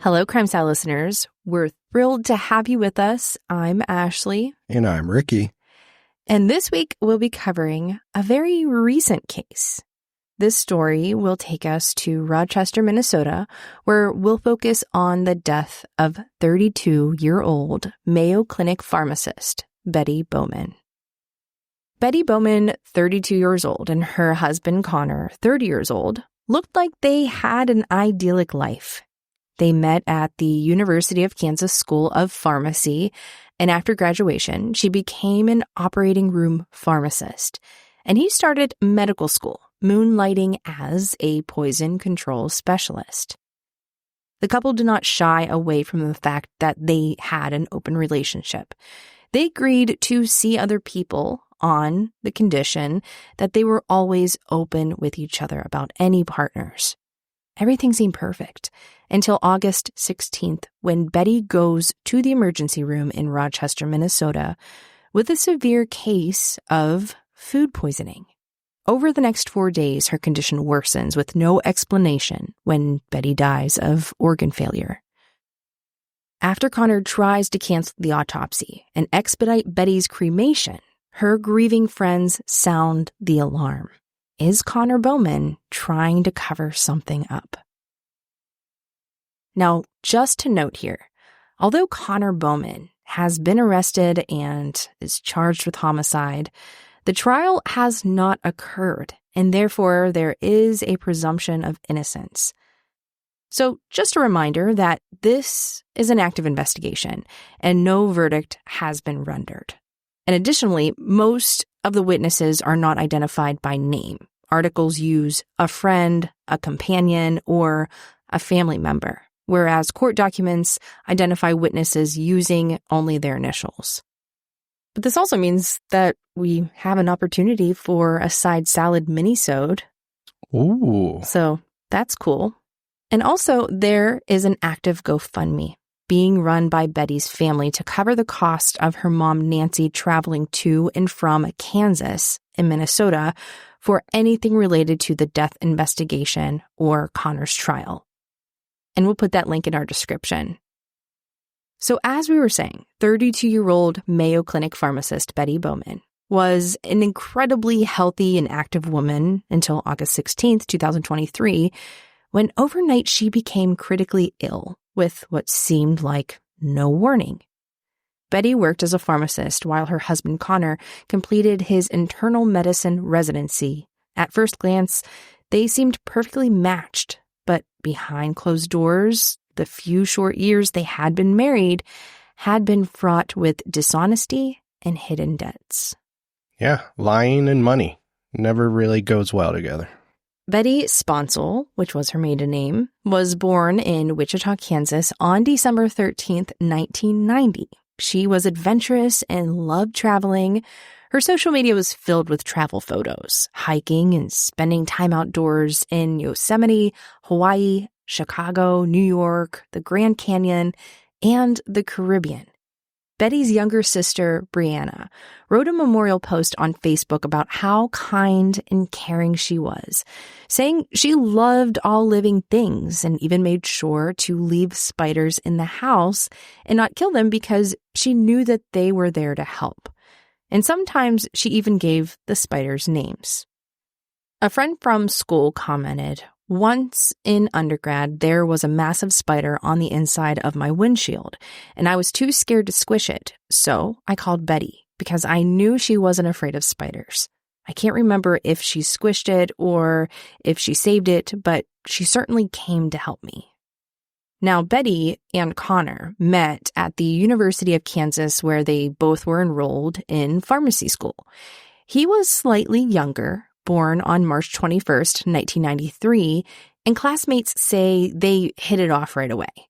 Hello, Crime Style listeners. We're thrilled to have you with us. I'm Ashley. And I'm Ricky. And this week, we'll be covering a very recent case. This story will take us to Rochester, Minnesota, where we'll focus on the death of 32-year-old Mayo Clinic pharmacist Betty Bowman. Betty Bowman, 32 years old, and her husband Connor, 30 years old, looked like they had an idyllic life. They met at the University of Kansas School of Pharmacy, and after graduation, she became an operating room pharmacist, and he started medical school, moonlighting as a poison control specialist. The couple did not shy away from the fact that they had an open relationship. They agreed to see other people on the condition that they were always open with each other about any partners. Everything seemed perfect until August 16th, when Betty goes to the emergency room in Rochester, Minnesota, with a severe case of food poisoning. Over the next 4 days, her condition worsens with no explanation when Betty dies of organ failure. After Connor tries to cancel the autopsy and expedite Betty's cremation, her grieving friends sound the alarm. Is Connor Bowman trying to cover something up? Now, just to note here, although Connor Bowman has been arrested and is charged with homicide, the trial has not occurred, and therefore there is a presumption of innocence. So just a reminder that this is an active investigation, and no verdict has been rendered. And additionally, most of the witnesses are not identified by name. Articles use a friend, a companion, or a family member, whereas court documents identify witnesses using only their initials. But this also means that we have an opportunity for a side salad mini-sode. Ooh. So that's cool. And also, there is an active GoFundMe being run by Betty's family to cover the cost of her mom, Nancy, traveling to and from Kansas and Minnesota for anything related to the death investigation or Connor's trial. And we'll put that link in our description. So as we were saying, 32-year-old Mayo Clinic pharmacist Betty Bowman was an incredibly healthy and active woman until August 16th, 2023, when overnight she became critically ill with what seemed like no warning. Betty worked as a pharmacist while her husband Connor completed his internal medicine residency. At first glance, they seemed perfectly matched, but behind closed doors, the few short years they had been married had been fraught with dishonesty and hidden debts. Yeah, lying and money never really goes well together. Betty Sponsel, which was her maiden name, was born in Wichita, Kansas on December 13th, 1990. She was adventurous and loved traveling. Her social media was filled with travel photos, hiking and spending time outdoors in Yosemite, Hawaii, Chicago, New York, the Grand Canyon, and the Caribbean. Betty's younger sister, Brianna, wrote a memorial post on Facebook about how kind and caring she was, saying she loved all living things and even made sure to leave spiders in the house and not kill them because she knew that they were there to help. And sometimes she even gave the spiders names. A friend from school commented, "Once in undergrad, there was a massive spider on the inside of my windshield, and I was too scared to squish it, so I called Betty because I knew she wasn't afraid of spiders. I can't remember if she squished it or if she saved it, but she certainly came to help me." Now, Betty and Connor met at the University of Kansas, where they both were enrolled in pharmacy school. He was slightly younger, born on March 21st, 1993, and classmates say they hit it off right away.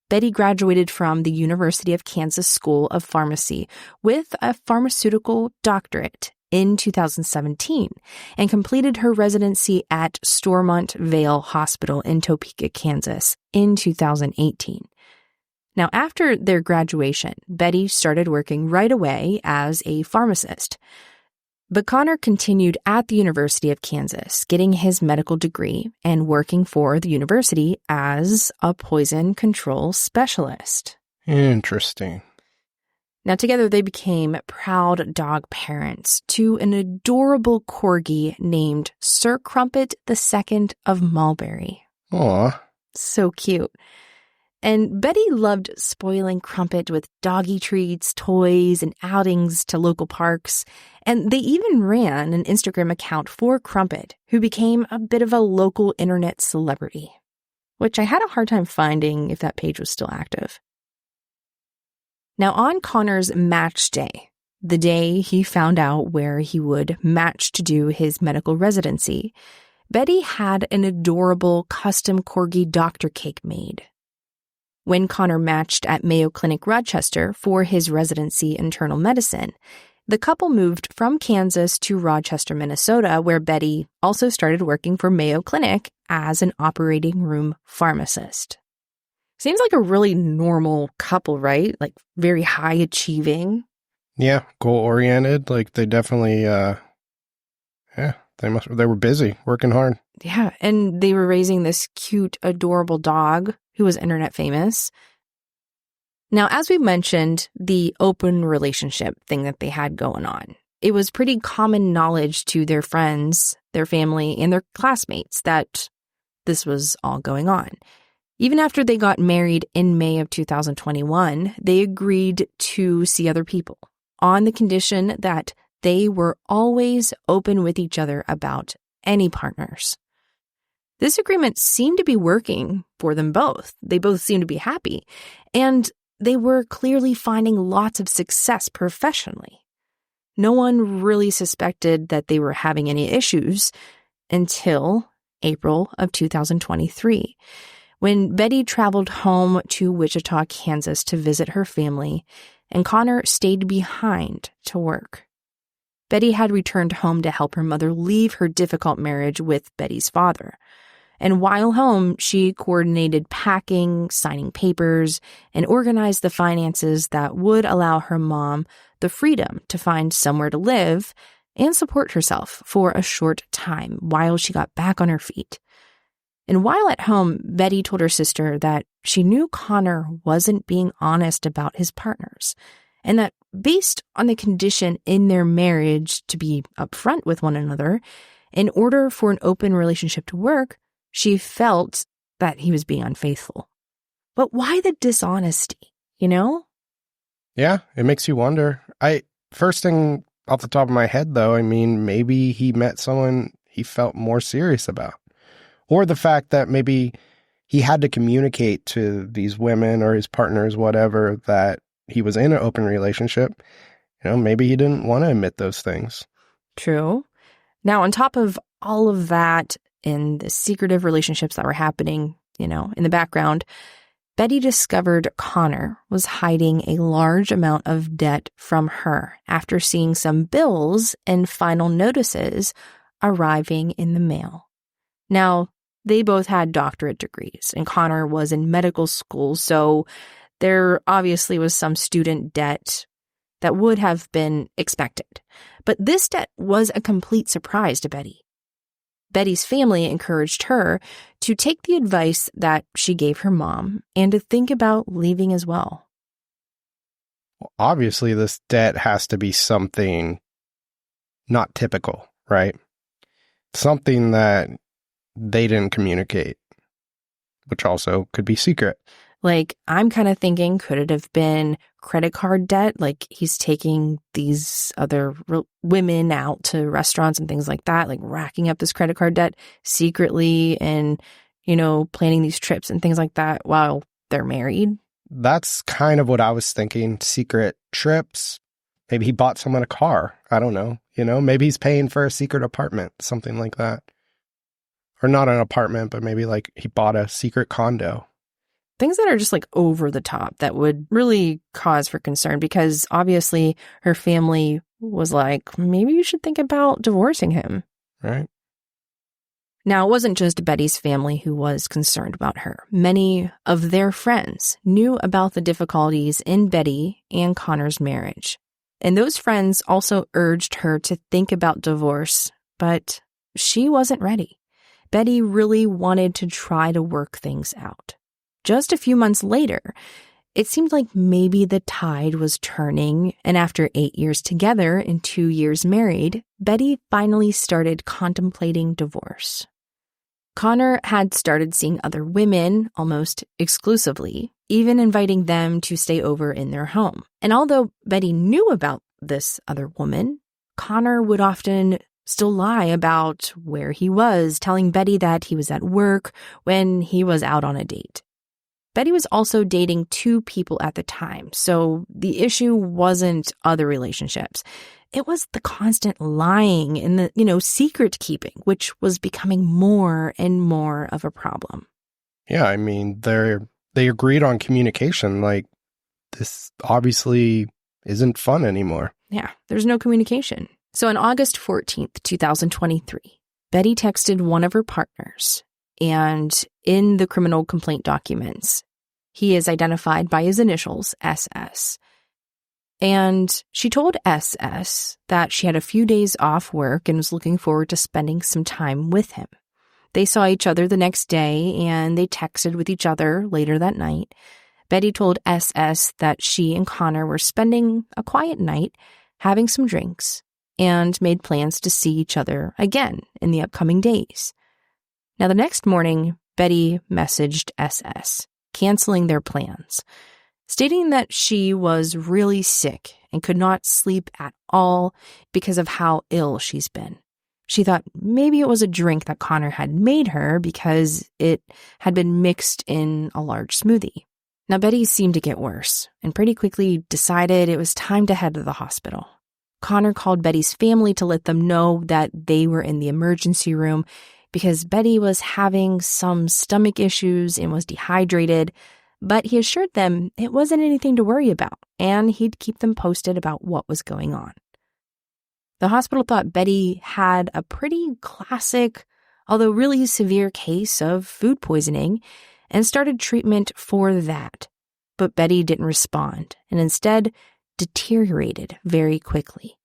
Betty graduated from the University of Kansas School of Pharmacy with a pharmaceutical doctorate in 2017 and completed her residency at Stormont Vale Hospital in Topeka, Kansas in 2018. Now, after their graduation, Betty started working right away as a pharmacist. But Connor continued at the University of Kansas, getting his medical degree and working for the university as a poison control specialist. Interesting. Now, together they became proud dog parents to an adorable corgi named Sir Crumpet II of Mulberry. Aw. So cute. And Betty loved spoiling Crumpet with doggy treats, toys, and outings to local parks. And they even ran an Instagram account for Crumpet, who became a bit of a local internet celebrity, which I had a hard time finding if that page was still active. Now, on Connor's match day, the day he found out where he would match to do his medical residency, Betty had an adorable custom corgi doctor cake made. When Connor matched at Mayo Clinic Rochester for his residency in internal medicine, the couple moved from Kansas to Rochester, Minnesota, where Betty also started working for Mayo Clinic as an operating room pharmacist. Seems like a really normal couple, right? Like very high achieving. Yeah, goal-oriented. Like they definitely, they were busy, working hard. Yeah, and they were raising this cute, adorable dog who was internet famous. Now, as we mentioned, the open relationship thing that they had going on, it was pretty common knowledge to their friends, their family, and their classmates that this was all going on. Even after they got married in May of 2021, they agreed to see other people on the condition that they were always open with each other about any partners. This agreement seemed to be working for them both. They both seemed to be happy, and they were clearly finding lots of success professionally. No one really suspected that they were having any issues until April of 2023, when Betty traveled home to Wichita, Kansas to visit her family, and Connor stayed behind to work. Betty had returned home to help her mother leave her difficult marriage with Betty's father. And while home, she coordinated packing, signing papers, and organized the finances that would allow her mom the freedom to find somewhere to live and support herself for a short time while she got back on her feet. And while at home, Betty told her sister that she knew Connor wasn't being honest about his partners, and that based on the condition in their marriage to be upfront with one another, in order for an open relationship to work, she felt that he was being unfaithful. But why the dishonesty, you know? Yeah, it makes you wonder. First thing off the top of my head, though, I mean, maybe he met someone he felt more serious about. Or the fact that maybe he had to communicate to these women or his partners, whatever, that he was in an open relationship. You know, maybe he didn't want to admit those things. True. Now, on top of all of that and the secretive relationships that were happening, you know, in the background, Betty discovered Connor was hiding a large amount of debt from her after seeing some bills and final notices arriving in the mail. Now, they both had doctorate degrees, and Connor was in medical school, so there obviously was some student debt that would have been expected. But this debt was a complete surprise to Betty. Betty's family encouraged her to take the advice that she gave her mom and to think about leaving as well. Well, obviously, this debt has to be something not typical, right? Something that they didn't communicate, which also could be secret. Like, I'm kind of thinking, could it have been credit card debt? Like, he's taking these other women out to restaurants and things like that, like racking up this credit card debt secretly and, you know, planning these trips and things like that while they're married. That's kind of what I was thinking. Secret trips. Maybe he bought someone a car. I don't know. You know, maybe he's paying for a secret apartment, something like that. Or not an apartment, but maybe like he bought a secret condo. Things that are just like over the top that would really cause for concern, because obviously her family was like, maybe you should think about divorcing him. Right. Now, it wasn't just Betty's family who was concerned about her. Many of their friends knew about the difficulties in Betty and Connor's marriage. And those friends also urged her to think about divorce, but she wasn't ready. Betty really wanted to try to work things out. Just a few months later, it seemed like maybe the tide was turning, and after 8 years together and 2 years married, Betty finally started contemplating divorce. Connor had started seeing other women almost exclusively, even inviting them to stay over in their home. And although Betty knew about this other woman, Connor would often still lie about where he was, telling Betty that he was at work when he was out on a date. Betty was also dating 2 people at the time, so the issue wasn't other relationships. It was the constant lying and the, secret keeping, which was becoming more and more of a problem. Yeah, I mean, they agreed on communication. Like, this obviously isn't fun anymore. Yeah, there's no communication. So on August 14th, 2023, Betty texted one of her partners, and in the criminal complaint documents, he is identified by his initials, SS. And she told SS that she had a few days off work and was looking forward to spending some time with him. They saw each other the next day, and they texted with each other later that night. Betty told SS that she and Connor were spending a quiet night, having some drinks, and made plans to see each other again in the upcoming days. Now, the next morning, Betty messaged SS, canceling their plans, stating that she was really sick and could not sleep at all because of how ill she's been. She thought maybe it was a drink that Connor had made her because it had been mixed in a large smoothie. Now, Betty seemed to get worse and pretty quickly decided it was time to head to the hospital. Connor called Betty's family to let them know that they were in the emergency room because Betty was having some stomach issues and was dehydrated, but he assured them it wasn't anything to worry about, and he'd keep them posted about what was going on. The hospital thought Betty had a pretty classic, although really severe case of food poisoning, and started treatment for that. But Betty didn't respond, and instead deteriorated very quickly.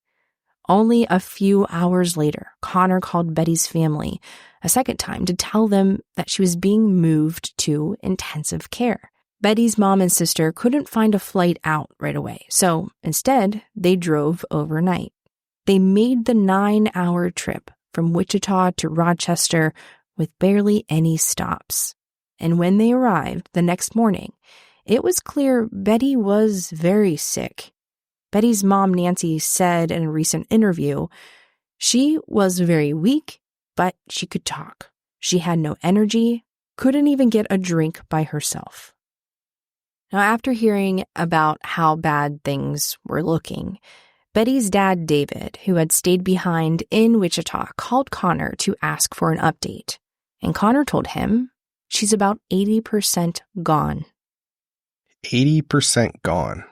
Only a few hours later, Connor called Betty's family a second time to tell them that she was being moved to intensive care. Betty's mom and sister couldn't find a flight out right away, so instead, they drove overnight. They made the 9-hour trip from Wichita to Rochester with barely any stops. And when they arrived the next morning, it was clear Betty was very sick. Betty's mom, Nancy, said in a recent interview, she was very weak, but she could talk. She had no energy, couldn't even get a drink by herself. Now, after hearing about how bad things were looking, Betty's dad, David, who had stayed behind in Wichita, called Connor to ask for an update. And Connor told him she's about 80% gone. 80% gone.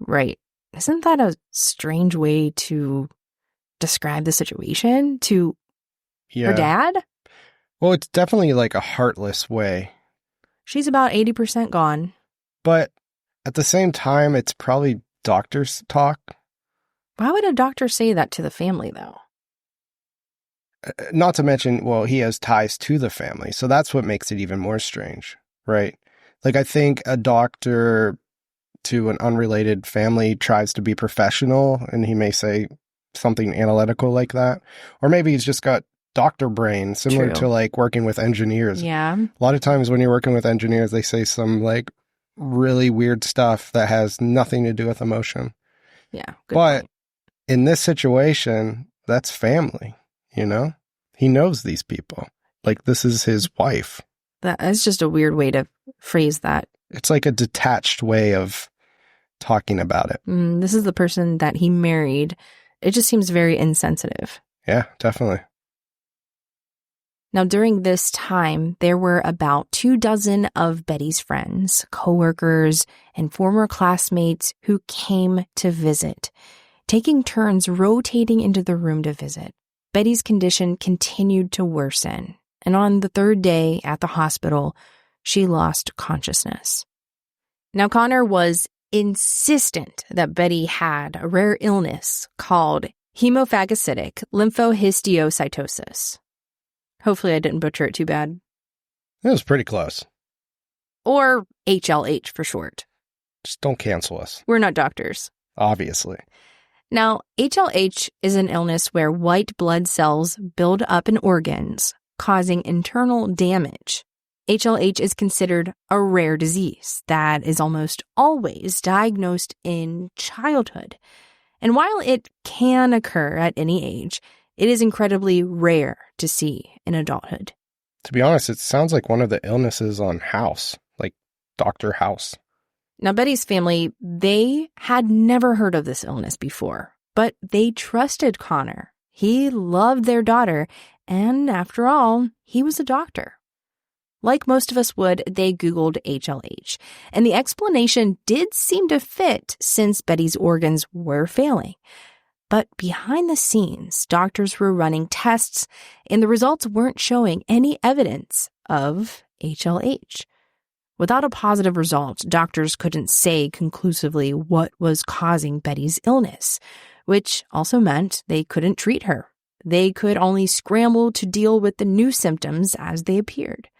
Right. Isn't that a strange way to describe the situation to her dad? Well, it's definitely like a heartless way. She's about 80% gone. But at the same time, it's probably doctor's talk. Why would a doctor say that to the family, though? Not to mention, well, he has ties to the family. So that's what makes it even more strange, right? Like, I think a doctor to an unrelated family tries to be professional, and he may say something analytical like that. Or maybe he's just got doctor brain, similar True. to like working with engineers. Yeah. A lot of times when you're working with engineers, they say some like really weird stuff that has nothing to do with emotion. Yeah. But point. in this situation, that's family, you know? He knows these people. Like, this is his wife. That's just a weird way to phrase that. It's like a detached way of talking about it. This is the person that he married. It just seems very insensitive. Yeah, definitely. Now, during this time, there were about 24 of Betty's friends, coworkers, and former classmates who came to visit, taking turns rotating into the room to visit. Betty's condition continued to worsen, and on the 3rd day at the hospital, she lost consciousness. Now, Connor was insistent that Betty had a rare illness called hemophagocytic lymphohistiocytosis. Hopefully I didn't butcher it too bad. It was pretty close. Or HLH for short. Just don't cancel us. We're not doctors. Obviously. Now, HLH is an illness where white blood cells build up in organs, causing internal damage. HLH is considered a rare disease that is almost always diagnosed in childhood. And while it can occur at any age, it is incredibly rare to see in adulthood. To be honest, it sounds like one of the illnesses on House, like Dr. House. Now, Betty's family, they had never heard of this illness before, but they trusted Connor. He loved their daughter, and after all, he was a doctor. Like most of us would, they Googled HLH, and the explanation did seem to fit since Betty's organs were failing. But behind the scenes, doctors were running tests, and the results weren't showing any evidence of HLH. Without a positive result, doctors couldn't say conclusively what was causing Betty's illness, which also meant they couldn't treat her. They could only scramble to deal with the new symptoms as they appeared.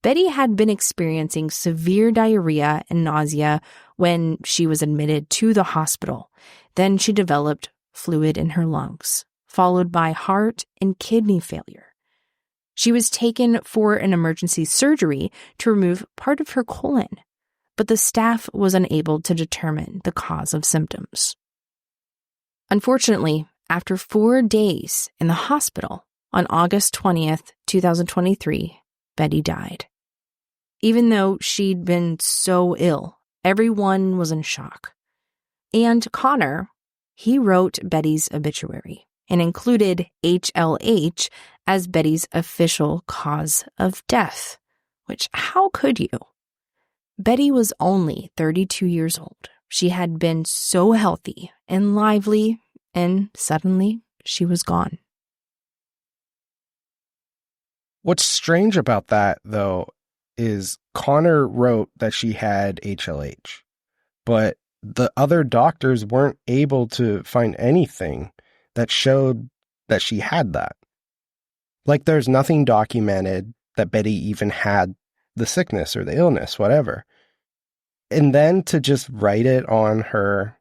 Betty had been experiencing severe diarrhea and nausea when she was admitted to the hospital. Then she developed fluid in her lungs, followed by heart and kidney failure. She was taken for an emergency surgery to remove part of her colon, but the staff was unable to determine the cause of symptoms. Unfortunately, after 4 days in the hospital, on August 20th, 2023, Betty died. Even though she'd been so ill, everyone was in shock. And Connor, he wrote Betty's obituary and included HLH as Betty's official cause of death, which how could you? Betty was only 32 years old. She had been so healthy and lively, and suddenly she was gone. What's strange about that, though, is Connor wrote that she had HLH, but the other doctors weren't able to find anything that showed that she had that. Like, there's nothing documented that Betty even had the sickness or the illness, whatever. And then to just write it on her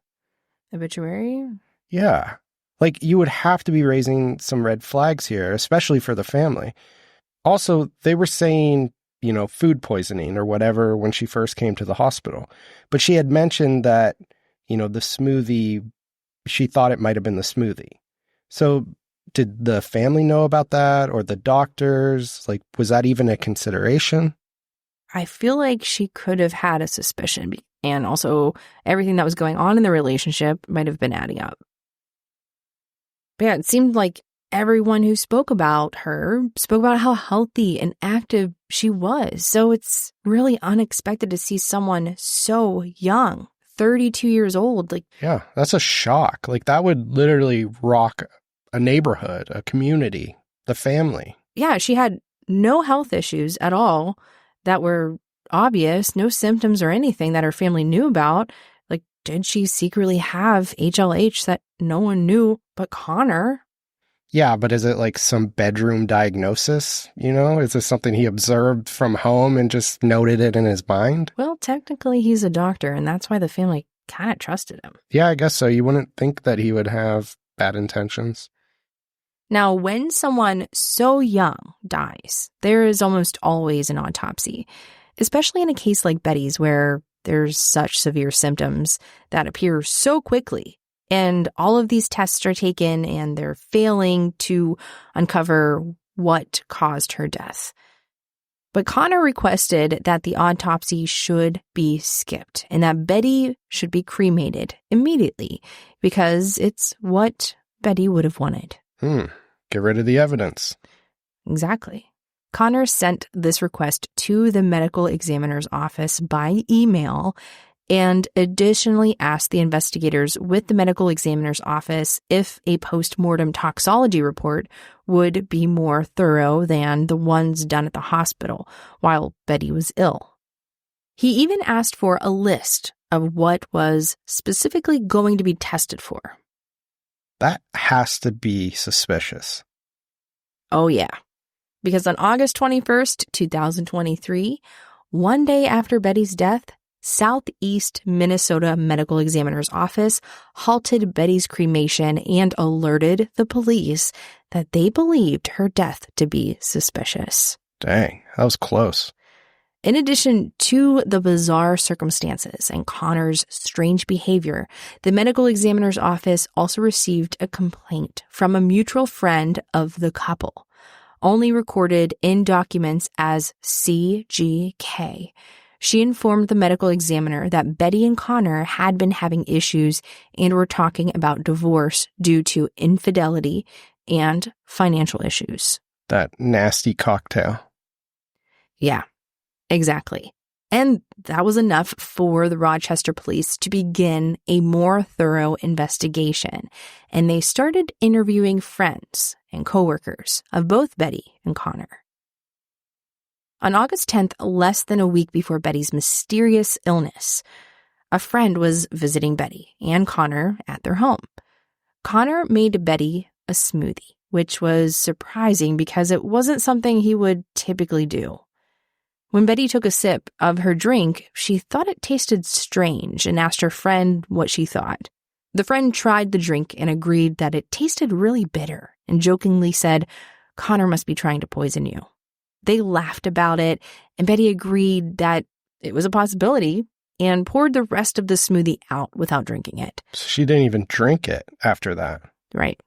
Obituary? Yeah. Like, you would have to be raising some red flags here, especially for the family. Also, they were saying, food poisoning or whatever when she first came to the hospital. But she had mentioned that, the smoothie, she thought it might have been the smoothie. So did the family know about that, or the doctors? Like, was that even a consideration? I feel like she could have had a suspicion, and also everything that was going on in the relationship might have been adding up. But yeah, it seemed like everyone who spoke about her spoke about how healthy and active she was. So it's really unexpected to see someone so young, 32 years old. Yeah, that's a shock. Like, that would literally rock a neighborhood, a community, the family. Yeah, she had no health issues at all that were obvious, no symptoms or anything that her family knew about. Like, did she secretly have HLH that no one knew but Connor? Yeah, but is it like some bedroom diagnosis? Is this something he observed from home and just noted it in his mind? Well, technically he's a doctor, and that's why the family kind of trusted him. Yeah, I guess so. You wouldn't think that he would have bad intentions. Now, when someone so young dies, there is almost always an autopsy, especially in a case like Betty's where there's such severe symptoms that appear so quickly. And all of these tests are taken and they're failing to uncover what caused her death. But Connor requested that the autopsy should be skipped and that Betty should be cremated immediately because it's what Betty would have wanted. Get rid of the evidence. Exactly. Connor sent this request to the medical examiner's office by email and additionally asked the investigators with the medical examiner's office if a post-mortem toxology report would be more thorough than the ones done at the hospital while Betty was ill. He even asked for a list of what was specifically going to be tested for. That has to be suspicious. Oh, yeah. Because on August 21st, 2023, one day after Betty's death, Southeast Minnesota Medical Examiner's Office halted Betty's cremation and alerted the police that they believed her death to be suspicious. Dang, that was close. In addition to the bizarre circumstances and Connor's strange behavior, the medical examiner's office also received a complaint from a mutual friend of the couple, only recorded in documents as CGK. She informed the medical examiner that Betty and Connor had been having issues and were talking about divorce due to infidelity and financial issues. That nasty cocktail. Yeah. Exactly. And that was enough for the Rochester police to begin a more thorough investigation. And they started interviewing friends and coworkers of both Betty and Connor. On August 10th, less than a week before Betty's mysterious illness, a friend was visiting Betty and Connor at their home. Connor made Betty a smoothie, which was surprising because it wasn't something he would typically do. When Betty took a sip of her drink, she thought it tasted strange and asked her friend what she thought. The friend tried the drink and agreed that it tasted really bitter and jokingly said, "Connor must be trying to poison you." They laughed about it, and Betty agreed that it was a possibility and poured the rest of the smoothie out without drinking it. She didn't even drink it after that. Right.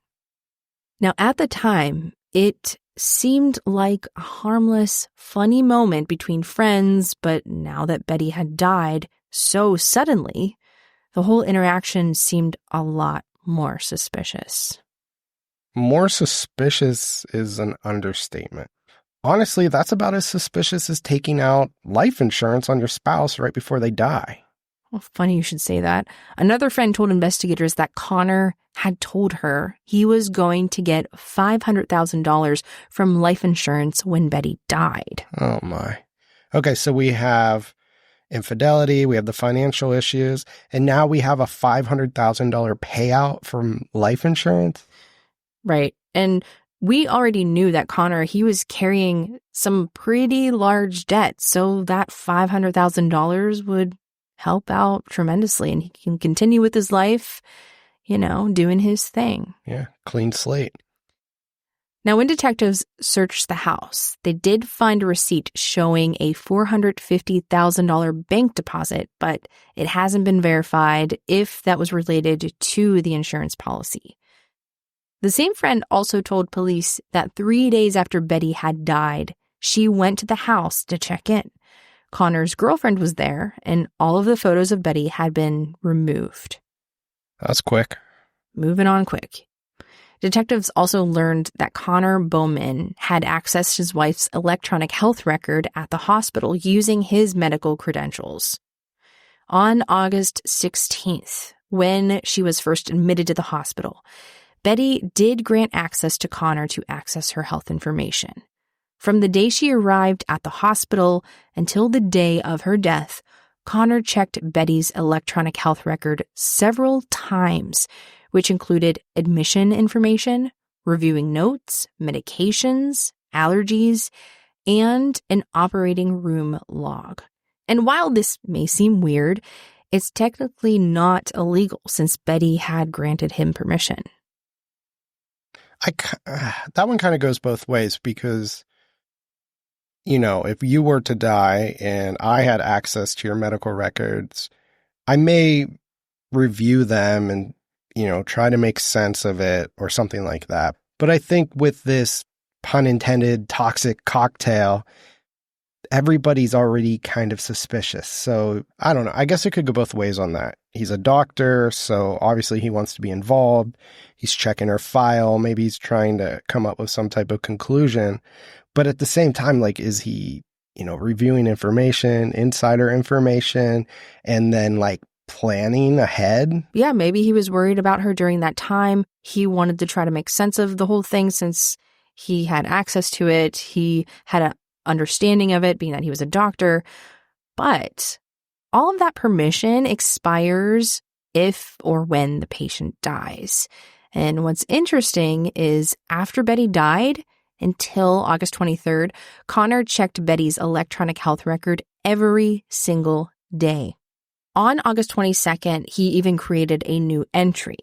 Now, at the time, it seemed like a harmless, funny moment between friends, but now that Betty had died so suddenly, the whole interaction seemed a lot more suspicious. More suspicious is an understatement. Honestly, that's about as suspicious as taking out life insurance on your spouse right before they die. Well, funny you should say that. Another friend told investigators that Connor had told her he was going to get $500,000 from life insurance when Betty died. Oh, my. Okay, so we have infidelity, we have the financial issues, and now we have a $500,000 payout from life insurance? Right. And we already knew that Connor, he was carrying some pretty large debt, so that $500,000 would help out tremendously, and he can continue with his life, doing his thing. Yeah, clean slate. Now, when detectives searched the house, they did find a receipt showing a $450,000 bank deposit, but it hasn't been verified if that was related to the insurance policy. The same friend also told police that 3 days after Betty had died, she went to the house to check in. Connor's girlfriend was there, and all of the photos of Betty had been removed. That's quick. Moving on quick. Detectives also learned that Connor Bowman had accessed his wife's electronic health record at the hospital using his medical credentials. On August 16th, when she was first admitted to the hospital, Betty did grant access to Connor to access her health information. From the day she arrived at the hospital until the day of her death, Connor checked Betty's electronic health record several times, which included admission information, reviewing notes, medications, allergies, and an operating room log. And while this may seem weird, it's technically not illegal since Betty had granted him permission. That one kind of goes both ways because, if you were to die and I had access to your medical records, I may review them and, try to make sense of it or something like that. But I think with this pun intended toxic cocktail, everybody's already kind of suspicious. So I don't know. I guess it could go both ways on that. He's a doctor, so obviously he wants to be involved. He's checking her file. Maybe he's trying to come up with some type of conclusion. But at the same time, is he, reviewing information, insider information, and then planning ahead? Yeah, maybe he was worried about her during that time. He wanted to try to make sense of the whole thing since he had access to it. He had an understanding of it, being that he was a doctor. But all of that permission expires if or when the patient dies. And what's interesting is after Betty died, until August 23rd, Connor checked Betty's electronic health record every single day. On August 22nd, he even created a new entry.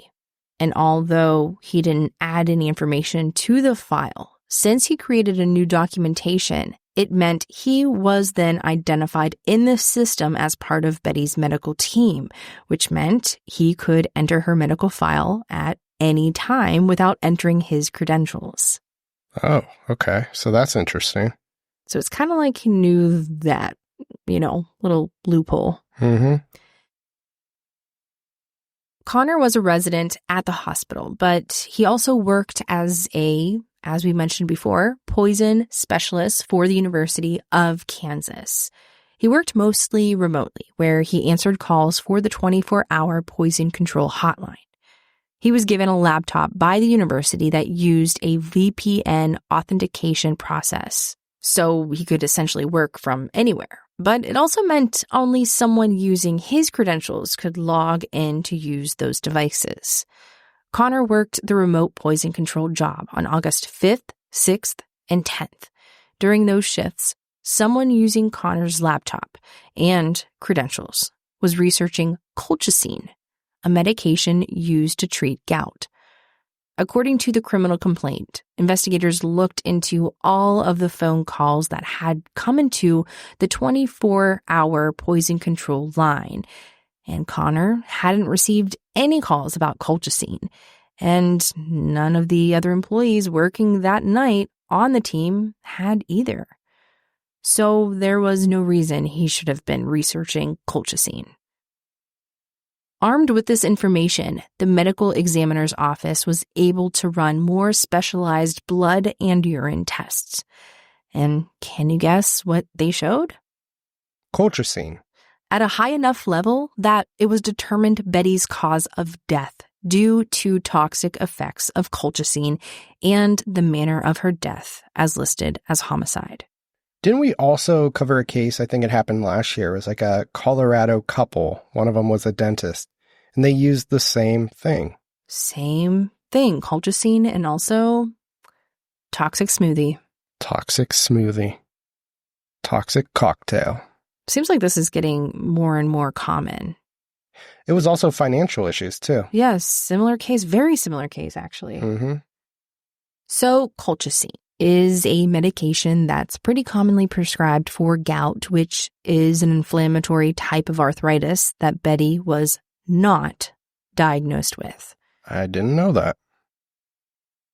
And although he didn't add any information to the file, since he created a new documentation, it meant he was then identified in the system as part of Betty's medical team, which meant he could enter her medical file at any time without entering his credentials. Oh, okay. So that's interesting. So it's kind of like he knew that, little loophole. Mm-hmm. Connor was a resident at the hospital, but he also worked as we mentioned before, poison specialist for the University of Kansas. He worked mostly remotely, where he answered calls for the 24-hour poison control hotline. He was given a laptop by the university that used a VPN authentication process, so he could essentially work from anywhere. But it also meant only someone using his credentials could log in to use those devices. Connor worked the remote poison control job on August 5th, 6th, and 10th. During those shifts, someone using Connor's laptop and credentials was researching colchicine, a medication used to treat gout. According to the criminal complaint, investigators looked into all of the phone calls that had come into the 24-hour poison control line, and Connor hadn't received any calls about colchicine, and none of the other employees working that night on the team had either. So there was no reason he should have been researching colchicine. Armed with this information, the medical examiner's office was able to run more specialized blood and urine tests. And can you guess what they showed? Colchicine. At a high enough level that it was determined Betty's cause of death due to toxic effects of colchicine and the manner of her death as listed as homicide. Didn't we also cover a case, I think it happened last year, it was like a Colorado couple. One of them was a dentist, and they used the same thing. Same thing, colchicine and also toxic smoothie. Toxic smoothie. Toxic cocktail. Seems like this is getting more and more common. It was also financial issues, too. Yes, similar case, very similar case, actually. Mm-hmm. So, colchicine is a medication that's pretty commonly prescribed for gout, which is an inflammatory type of arthritis that Betty was not diagnosed with. I didn't know that.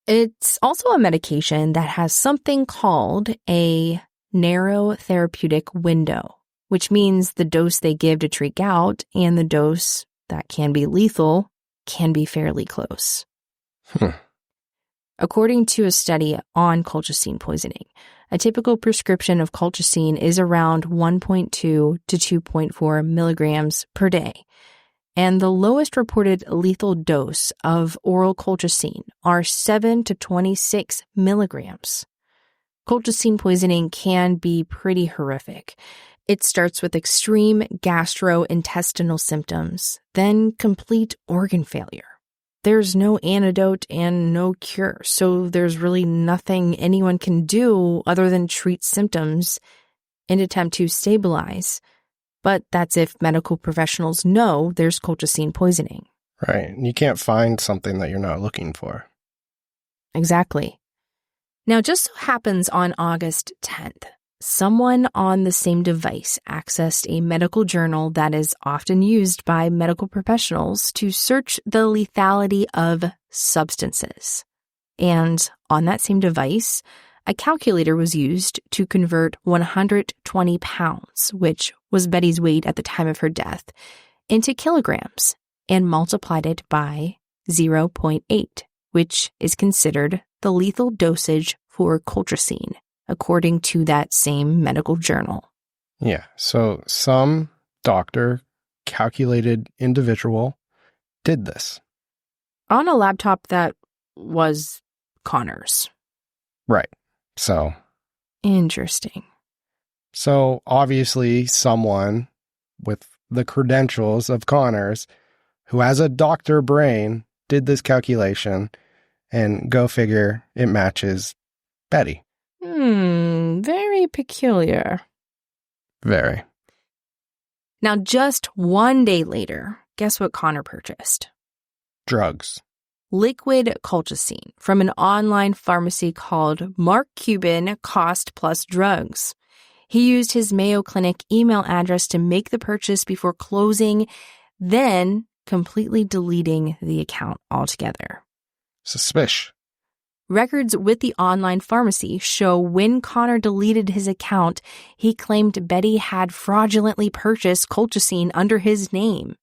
It's also a medication that has something called a narrow therapeutic window, which means the dose they give to treat gout and the dose that can be lethal can be fairly close. According to a study on colchicine poisoning, a typical prescription of colchicine is around 1.2 to 2.4 milligrams per day, and the lowest reported lethal dose of oral colchicine are 7 to 26 milligrams. Colchicine poisoning can be pretty horrific. It starts with extreme gastrointestinal symptoms, then complete organ failure. There's no antidote and no cure, so there's really nothing anyone can do other than treat symptoms and attempt to stabilize. But that's if medical professionals know there's colchicine poisoning. Right. You can't find something that you're not looking for. Exactly. Now, just so happens on August 10th, someone on the same device accessed a medical journal that is often used by medical professionals to search the lethality of substances. And on that same device, a calculator was used to convert 120 pounds, which was Betty's weight at the time of her death, into kilograms and multiplied it by 0.8, which is considered the lethal dosage for colchicine, according to that same medical journal. Yeah, so some doctor, calculated individual, did this. On a laptop that was Connor's. Right. So. Interesting. So obviously someone with the credentials of Connors, who has a doctor brain, did this calculation, and go figure, it matches Betty. Very peculiar. Very. Now, just one day later, guess what Connor purchased? Drugs. Liquid colchicine from an online pharmacy called Mark Cuban Cost Plus Drugs. He used his Mayo Clinic email address to make the purchase before closing, then completely deleting the account altogether. Suspicious. Records with the online pharmacy show when Connor deleted his account, he claimed Betty had fraudulently purchased colchicine under his name.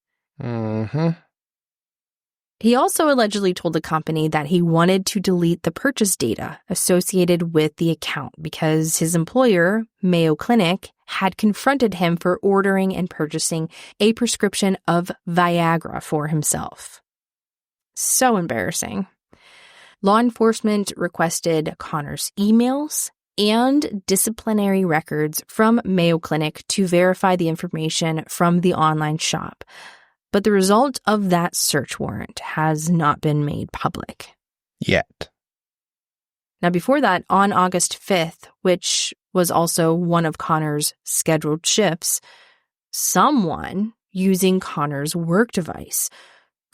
He also allegedly told the company that he wanted to delete the purchase data associated with the account because his employer, Mayo Clinic, had confronted him for ordering and purchasing a prescription of Viagra for himself. So embarrassing. Law enforcement requested Connor's emails and disciplinary records from Mayo Clinic to verify the information from the online shop. But the result of that search warrant has not been made public. Yet. Now, before that, on August 5th, which was also one of Connor's scheduled shifts, someone using Connor's work device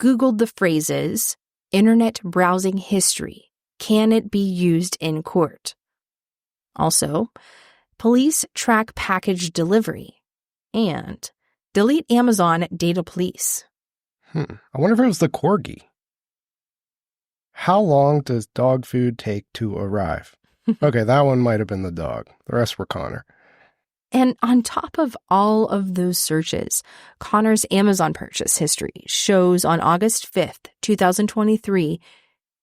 Googled the phrases, "internet browsing history, can it be used in court?" Also, police track package delivery, and delete Amazon data police. I wonder if it was the corgi. How long does dog food take to arrive? Okay, that one might have been the dog. The rest were Connor. And on top of all of those searches, Connor's Amazon purchase history shows on August 5th, 2023,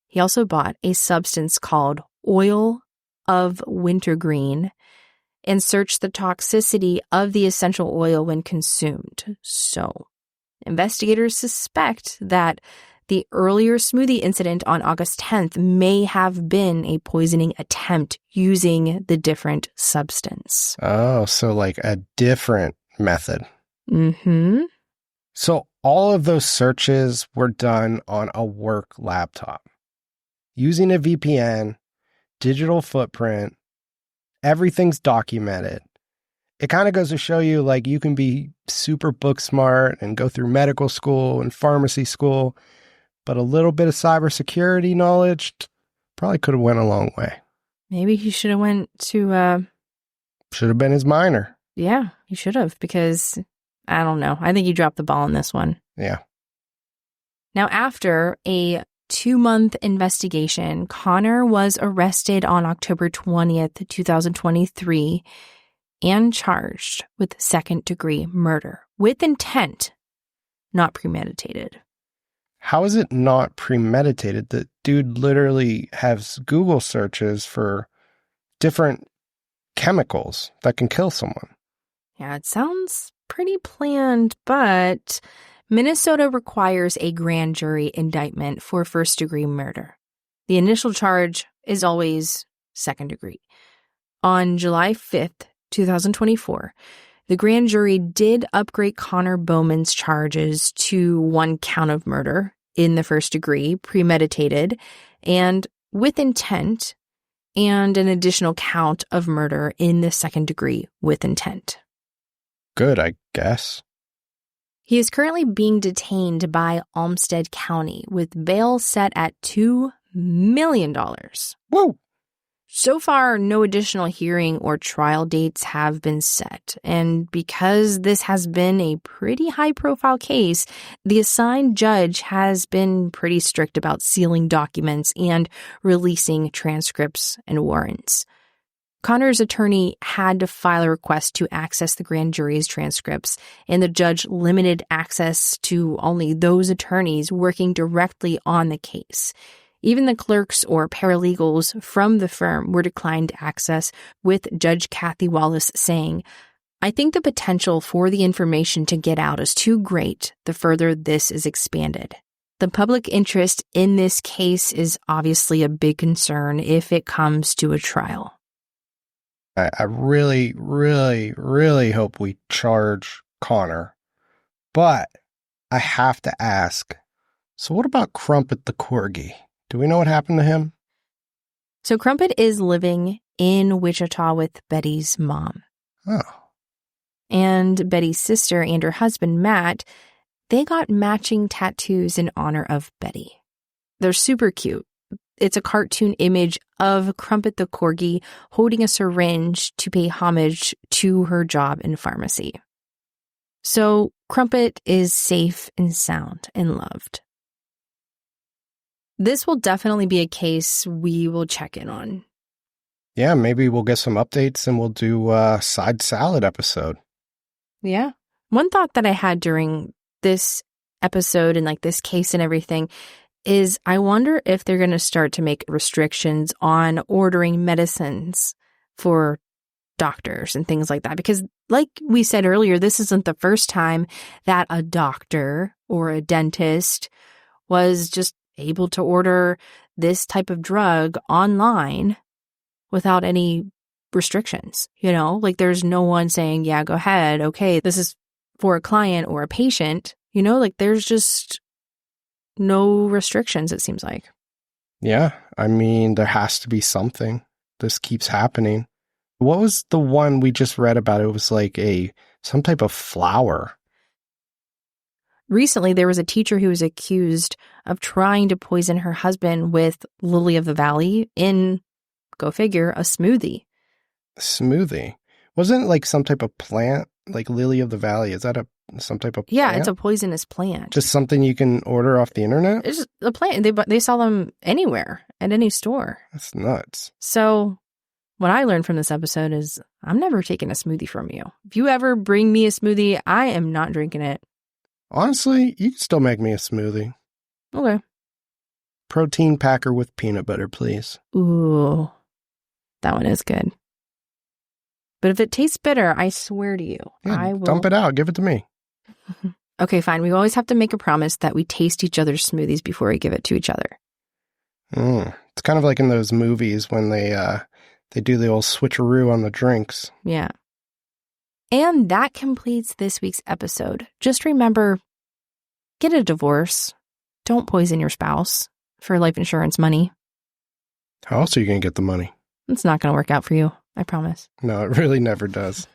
he also bought a substance called oil of wintergreen and searched the toxicity of the essential oil when consumed. So, investigators suspect that the earlier smoothie incident on August 10th may have been a poisoning attempt using the different substance. Oh, so like a different method. So all of those searches were done on a work laptop. Using a VPN, digital footprint, everything's documented. It kind of goes to show you, like, you can be super book smart and go through medical school and pharmacy school, but a little bit of cybersecurity knowledge probably could have went a long way. Maybe he should have went to... Should have been his minor. Yeah, he should have, because, I don't know. I think he dropped the ball on this one. Yeah. Now, after a 2-month investigation, Connor was arrested on October 20th, 2023, and charged with second-degree murder with intent, not premeditated. How is it not premeditated? The dude literally has Google searches for different chemicals that can kill someone. Yeah, it sounds pretty planned, but Minnesota requires a grand jury indictment for first-degree murder. The initial charge is always second degree. On July 5th, 2024, the grand jury did upgrade Connor Bowman's charges to 1 count of murder in the first degree, premeditated, and with intent, and an additional count of murder in the second degree with intent. Good, I guess. He is currently being detained by Olmsted County with bail set at $2 million. Woo! So far, no additional hearing or trial dates have been set, and because this has been a pretty high-profile case, the assigned judge has been pretty strict about sealing documents and releasing transcripts and warrants. Connor's attorney had to file a request to access the grand jury's transcripts, and the judge limited access to only those attorneys working directly on the case. Even the clerks or paralegals from the firm were declined access, with Judge Kathy Wallace saying, "I think the potential for the information to get out is too great the further this is expanded. The public interest in this case is obviously a big concern if it comes to a trial." I really, really, really hope we charge Connor But I have to ask, so what about Crumpet the Corgi? Do we know what happened to him? So Crumpet is living in Wichita with Betty's mom. Oh. And Betty's sister and her husband, Matt, they got matching tattoos in honor of Betty. They're super cute. It's a cartoon image of Crumpet the Corgi holding a syringe to pay homage to her job in pharmacy. So Crumpet is safe and sound and loved. This will definitely be a case we will check in on. Yeah, maybe we'll get some updates and we'll do a side salad episode. Yeah. One thought that I had during this episode and like this case and everything is I wonder if they're going to start to make restrictions on ordering medicines for doctors and things like that. Because like we said earlier, this isn't the first time that a doctor or a dentist was just able to order this type of drug online without any restrictions, you know? Like there's no one saying, yeah, go ahead. Okay, this is for a client or a patient, you know? Like there's just no restrictions, it seems like. Yeah, I mean, there has to be something. This keeps happening. What was the one we just read about? It was like some type of flower. Recently, there was a teacher who was accused of trying to poison her husband with lily of the valley in, go figure, a smoothie. Smoothie? Wasn't it like some type of plant, like lily of the valley? Is that some type of plant? Yeah, it's a poisonous plant. Just something you can order off the internet? It's just a plant. They sell them anywhere, at any store. That's nuts. So what I learned from this episode is I'm never taking a smoothie from you. If you ever bring me a smoothie, I am not drinking it. Honestly, you can still make me a smoothie. Okay. Protein packer with peanut butter, please. Ooh, that one is good. But if it tastes bitter, I swear to you, Yeah, I will dump it out. Give it to me. Okay, fine. We always have to make a promise that we taste each other's smoothies before we give it to each other. It's kind of like in those movies when they do the old switcheroo on the drinks. Yeah. And that completes this week's episode. Just remember, get a divorce. Don't poison your spouse for life insurance money. How else are you going to get the money? It's not going to work out for you, I promise. No, it really never does.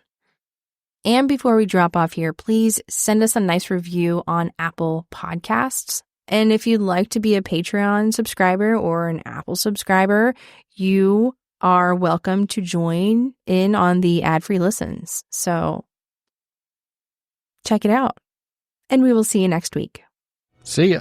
And before we drop off here, please send us a nice review on Apple Podcasts. And if you'd like to be a Patreon subscriber or an Apple subscriber, you are welcome to join in on the ad-free listens. So check it out. And we will see you next week. See ya.